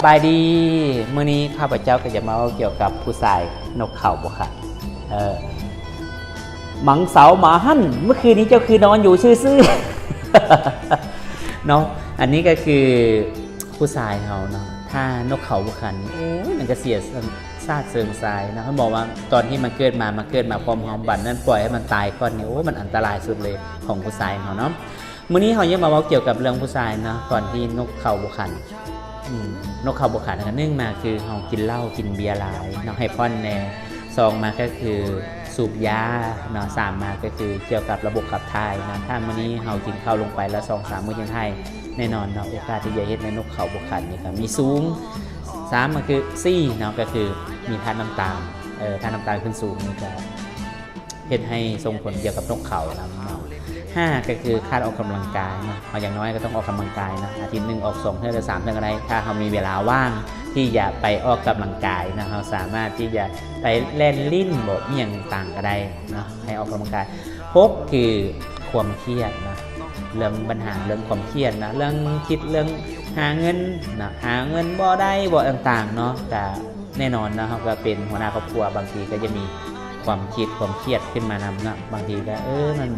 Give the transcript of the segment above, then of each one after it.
บายดีมื้อนี้ข้าพเจ้าก็จะมาเกี่ยวกับผู้ชายนกเขาบ่ค่ะหมังเสาหมาหั่นเมื่อคืนนี้เจ้าคือนอนอยู่ซื่อๆเนาะอันนี้ก็คือผู้ชายเขาเนาะถ้านกเขาบ่ขันมันจะเสียซาดเซิงทรายนะเขาบอกว่าตอนที่มันเกิดมาพร้อมหอมบันนั้นปล่อยให้มันตายก่อนเนี่ยมันอันตรายสุดเลยของผู้ชายเขาเนาะมื้อนี้เขาจะมาเกี่ยวกับเรื่องผู้ชายนะก่อนที่นกเขาบ่ขันนกเขาบ่ขันนึ่งมาคือเขากินเหล้ากินเบียร์หลายเนาะให้พ่อนแน่ซองมาก็คือสูบยาเนาะ3มาก็คือเกี่ยวกับระบบขับถ่ายนะถ้ามื้อนี้เขากินข้าวลงไปแล้ว2-3 มื้อยังให้แน่นอนเนาะโอกาสที่จะเฮ็ดในนกเขาบ่ขันนี่ก็มีสูง3มันคือ4เนาะก็คือมีธาตุน้ำตาลธาตุน้ำตาลขึ้นสูงนี่ก็เฮ็ดให้ส่งผลเกี่ยวกับนกเขาเนาะ5ก็คือค่าออกกำลังกายเนาะอย่างน้อยก็ต้องออกกำลังกายนะอาทิตย์นึงออก2 เทื่อหรือ3 เทื่อก็ได้ถ้าเขามีเวลาว่างที่จะไปออกกำลังกายนะเราสามารถที่จะไปเล่นลิ้นบ่เอียงต่างก็ได้เนาะให้ออกกำลังกาย6คือความเครียดนะเรื่องปัญหาเรื่องความเครียดนะเรื่องคิดเรื่องหาเงินนะหาเงินบ่ได้บ่ต่างๆเนาะแต่แน่นอนนะเขาก็เป็นหัวหน้าครอบครัวบางทีก็จะมีความคิดความเครียดขึ้นมานำนะบางทีก็มัน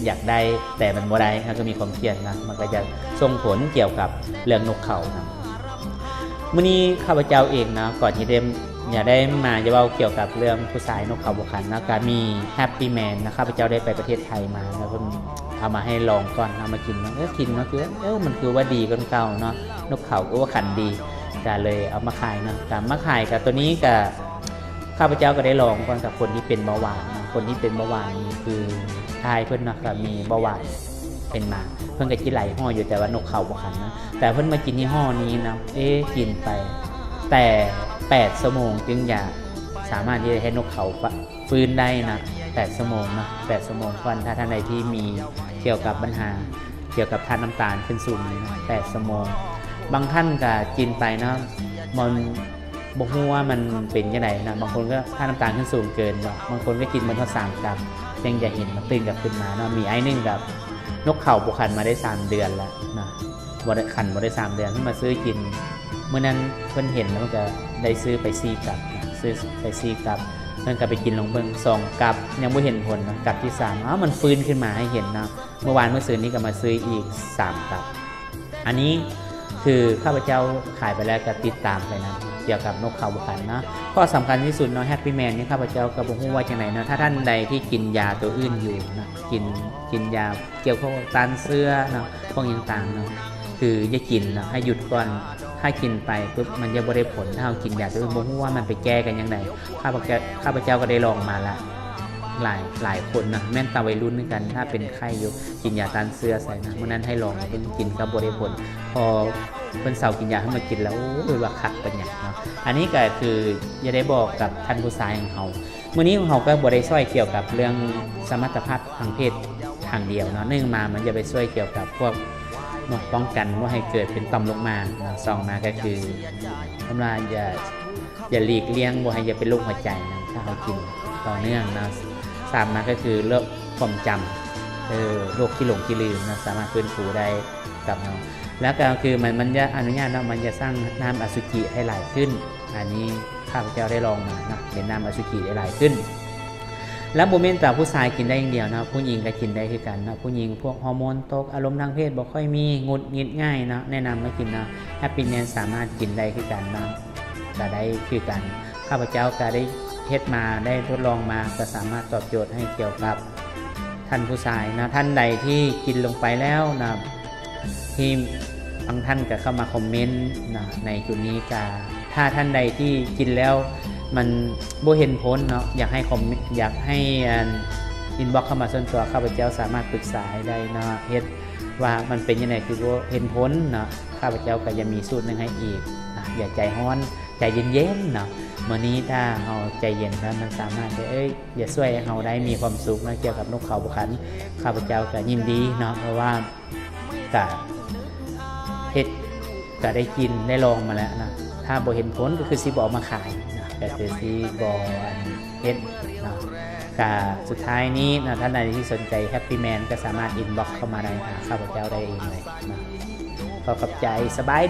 อยากได้แต่มันบ่ได้ก็มีความเครียดนะมันก็จะส่งผลเกี่ยวกับเรื่องนกเขานะมื้อนี้ข้าพเจ้าเองนะก่อนที่ได้มาจะเล่าเกี่ยวกับเรื่องผู้ชายนกเขาบ่ขันนะก็มีแฮปปี้แมนนะข้าพเจ้าได้ไปประเทศไทยมาแล้วก็เอามาให้ลองก่อนเอามากินนะกินเนาะคือมันคือว่าดีกว่าเก่าเนาะนกเขาก็ว่าขันดีก็เลยเอามาขายนะการมาขายกับตัวนี้ก็ข้าพเจ้าก็ได้ลองก่อนกับคนที่เป็นเบาหวานคนที่เป็นเบาหวานนี่คือทายเพื่อนนะก็มีเบาหวานเป็นมาเพิ่นก็กินหลายห่ออยู่แต่ว่านกเขาบ่ขันนะแต่เพิ่นมากินที่ห่อนี้นะกินไปแต่8 ชั่วโมงจึงจะสามารถที่จะให้นกเขาฟื้นได้นะ8 ชั่วโมงนะ8 ชั่วโมงก่อนถ้าท่านใดที่มีเกี่ยวกับปัญหาเกี่ยวกับธาตุน้ำตาลขึ้นสูงนะ8 ชั่วโมงบางท่านก็กินไปนะมันบอกว่ามันเป็นยังไงนะบางคนก็ค่าน้ำตาลขึ้นสูงเกินเนาะบางคนก็กินมันก็3 กรัมยังจะเห็นมันตื่นกลับขึ้นมาเนาะมีไอ้นึงกับนกเขาบุคันมาได้3 เดือนแล้วนะบริขันมาได้3 เดือนที่มาซื้อกินเมื่อนั้นเพิ่นเห็นแล้วมันก็ได้ซื้อไป4 กรัมซื้อไป4 กรัมเพิ่นก็ไปกินลงเบิ่ง2 กรัมยังไม่เห็นผลนะกรัมที่3มันฟื้นขึ้นมาให้เห็นนะเมื่อวานเมื่อคืนนี้ก็มาซื้ออีก3 กรัมอันนี้คือข้าพเจ้าขายไปแล้วก็ติดตามไปนะเกี่ยวกับนกเขาบุคันนะข้อสำคัญที่สุดเนาะแฮปปี้แมนนี่ข้าพเจ้าก็บอกว่าจังไหนเนาะถ้าท่านใดที่กินยาตัวอื่นอยู่นะกินยาเกี่ยวกับต้านเสื้อเนาะพวกต่างๆเนาะคืออย่ากินนะให้หยุดก่อนถ้ากินไปปุ๊บมันจะบ่ได้ผลถ้าเรากินยาตัวอื่นบอกว่ามันไปแก้กันยังไงข้าพเจ้าก็ได้ลองมาละหลายคนนะแม่นตาวัยรุ่นเหมือนกันถ้าเป็นไข้อยู่กินยาต้านเสื้อใส่นะเมื่อนั้นให้ลองเพิ่งกินก็บ่ได้ผลพอเพิ่นเสากินยาให้มากินแล้วว่าคักเป็นอย่างเนาะอันนี้ก็คือจะได้บอกกับท่านผู้ชายของเขามื้อนี้ของเขาก็บ่ได้ช่วยเกี่ยวกับเรื่องสมรรถภาพทางเพศทางเดียวเนาะนึ่งมามันจะไปช่วยเกี่ยวกับพวกป้องกันว่าให้เกิดเป็นต่อมลูกหมาก2มาก็คือทำลายอย่าหลีกเลี่ยงว่าให้อย่าเป็นโรคหัวใจนะถ้าเขากินต่อเนื่องนะ3มาก็คือโรคความจำโรคที่หลงที่ลืมนะสามารถฟื้นฟูได้กับเนาะแล้วก็คือมันจะอนุญาตนะมันจะสร้างน้ำอสุจิให้ไหลขึ้นอันนี้ข้าพเจ้าได้ลองมานะเป็นน้ำอสุจิได้ไหลขึ้นแล้วโมเมนต์แต่ผู้ชายกินได้อย่างเดียวนะผู้หญิงก็กินได้คือกันนะผู้หญิงพวกฮอร์โมนตกอารมณ์ทางเพศบ่ค่อยมีงุดหงิดง่ายนะแนะนำมากินนะแฮปปี้แมนสามารถกินได้คือกันนะก็ได้คือกันข้าพเจ้าก็ได้เฮ็ดมาได้ทดลองมาก็สามารถตอบโจทย์ให้เกี่ยวกับท่านผู้ชายนะท่านใดที่กินลงไปแล้วนะที่บางท่านก็เข้ามาคอมเมนต์นะในจุดนี้ก็ถ้าท่านใดที่กินแล้วมันบ่เห็นผลเนาะอยากให้อินบ็อกซ์เข้ามาส่วนตัวข้าพเจ้าสามารถปรึกษาได้นะเฮ็ดว่ามันเป็นยังไงคือบ่เห็นผลเนาะข้าพเจ้าก็จะมีสูตรนึงให้อีกนะอย่าใจร้อนใจเย็นๆเนาะมื้อนี้ถ้าเราใจเย็นแล้วมันสามารถจะอย่าช่วยให้เราได้มีความสุขนะเกี่ยวกับนกเขาบุคันข้าพเจ้าก็ยินดีเนาะเพราะว่าก็เฮ็ดก็ได้กินได้ลองมาแล้วนะถ้าบ่เห็นผลก็คือสิบ่เอามาขายนะก็คือสิบ่เฮ็ดนะก็สุดท้ายนี้นะท่านใดที่สนใจแฮปปี้แมนก็สามารถอินบ็อกซ์เข้ามาได้หาข้าพเจ้าได้เองเลยนะขอบใจสบาย